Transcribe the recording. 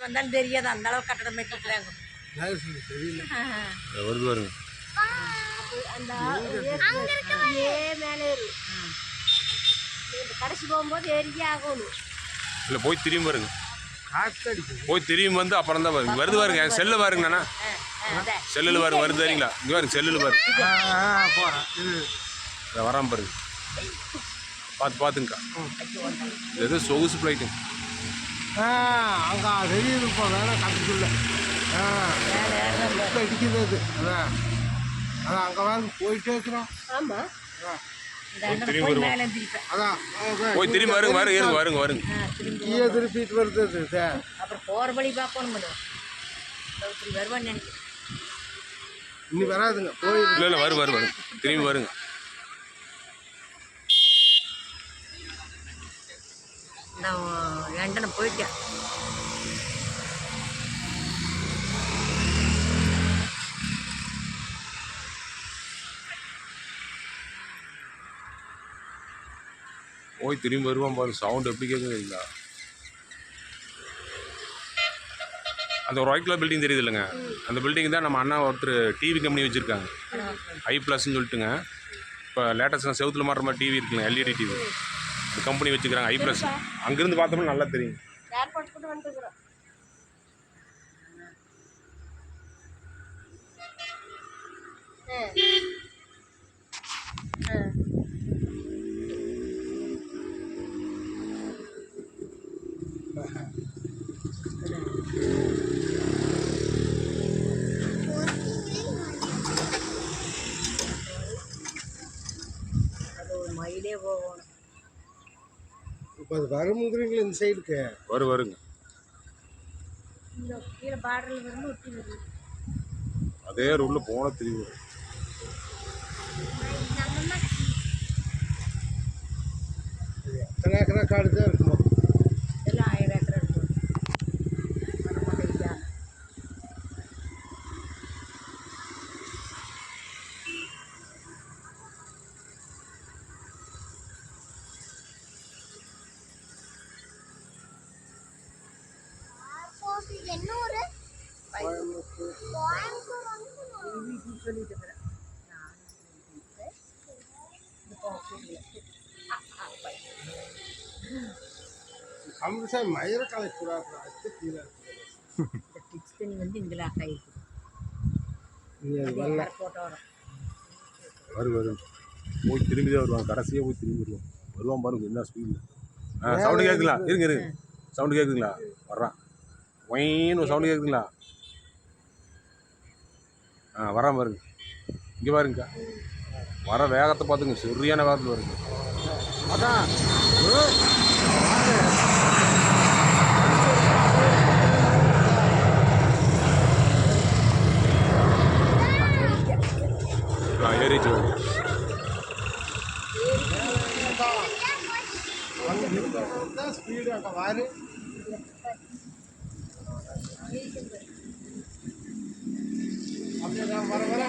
வந்தாலும் தெரியாது அந்த அளவுக்கு கட்டடம் கட்டிருக்கிறாங்க. வருது வருங்க மேலே கடைசி போகும்போது ஏறியே ஆகணும். இல்லை போய் திரும்பி வருங்க, போய் திரும்பி வந்து அப்புறம் தான் வருங்க. வருது பாருங்க, செல்லு பாருங்கண்ணா, செல்லில் பாருங்க, வருது சரிங்களா? இங்கே பாருங்க, செல்லில் பாருங்க, வராமல் பாருங்க, பார்த்துங்கக்கா. இது சொகுசு ஃப்ளைட்டு அங்கே வெளியில் இப்போ வேணால் கட்டுக்குள்ள அடிக்குது அது. அதான் அதான் அங்கே வேறு போயிட்டே இருக்கிறோம். ஆமாம், திரும்பி வருவோம். அதான் போய் திரும்பி வருங்க, வருங்க வருங்க வருங்க ஈய திருப்பிட்டு வருது அது சார். அப்புறம் போகிற வழி பார்க்கணும் வருவான்னு நினைக்கிறேன். இன்னும் வராதுங்க, போய் இல்லை இல்லை வரும் வரும் வரும், திரும்பி வருங்க. நான் லண்டன் போயிட்டேன். போய் திரும்பி வருவான் பாருங்க, சவுண்ட் எப்படி கேட்குறீங்களா? அந்த ஒரு ஒயிட் கலர் பில்டிங் தெரியுது இல்லைங்க, அந்த பில்டிங் தான் நம்ம அண்ணா ஒருத்தர் டிவி கம்பெனி வச்சுருக்காங்க, ஐ+ன்னு சொல்லிட்டுங்க. இப்போ லேட்டஸ்ட்டாக செவுத்தில் மாட்டுற மாதிரி டிவி இருக்குங்க, எல்இடி டிவி, அந்த கம்பெனி வச்சுக்கிறாங்க, ஐ+. அங்கேருந்து பார்த்தோம்னா நல்லா தெரியும். மயிலே போகணும். இப்போ அது வருமுங்கிறீங்களா இந்த சைடுக்கு? வருங்க, இந்த கீழே பார்டரில் வரும் ஒட்டி வருது. அதே ரூட்டில் போன திரும்பி வரும். எத்தனை ஏக்கரா காடு தான் இருக்குமா? எல்லாம் 1000 ஏக்கர் இருக்கும். கம்பல்சரி மயிர கலைக்கூடாது, கீழே தண்ணி வந்து இங்கே லாக் ஆகிருக்கு. வரும் போய் திரும்பி தான் வருவாங்க, கடைசியாக போய் திரும்பி வருவான் பாருங்க, என்ன ஸ்பீடில். சவுண்டு கேட்குங்களா? இருங்க சவுண்டு கேட்குங்களா? வர்றான், ஒயின்னு ஒரு சவுண்டு கேட்குங்களா? வரான் பாருங்க, இங்கே பாருங்கக்கா, வர வேகத்தை பார்த்துங்க, சரியான வேகத்தில் வருங்க. அதான் ஏறிச்சு ஸ்பீடு அங்கே வாரு. அப்படியே வர வர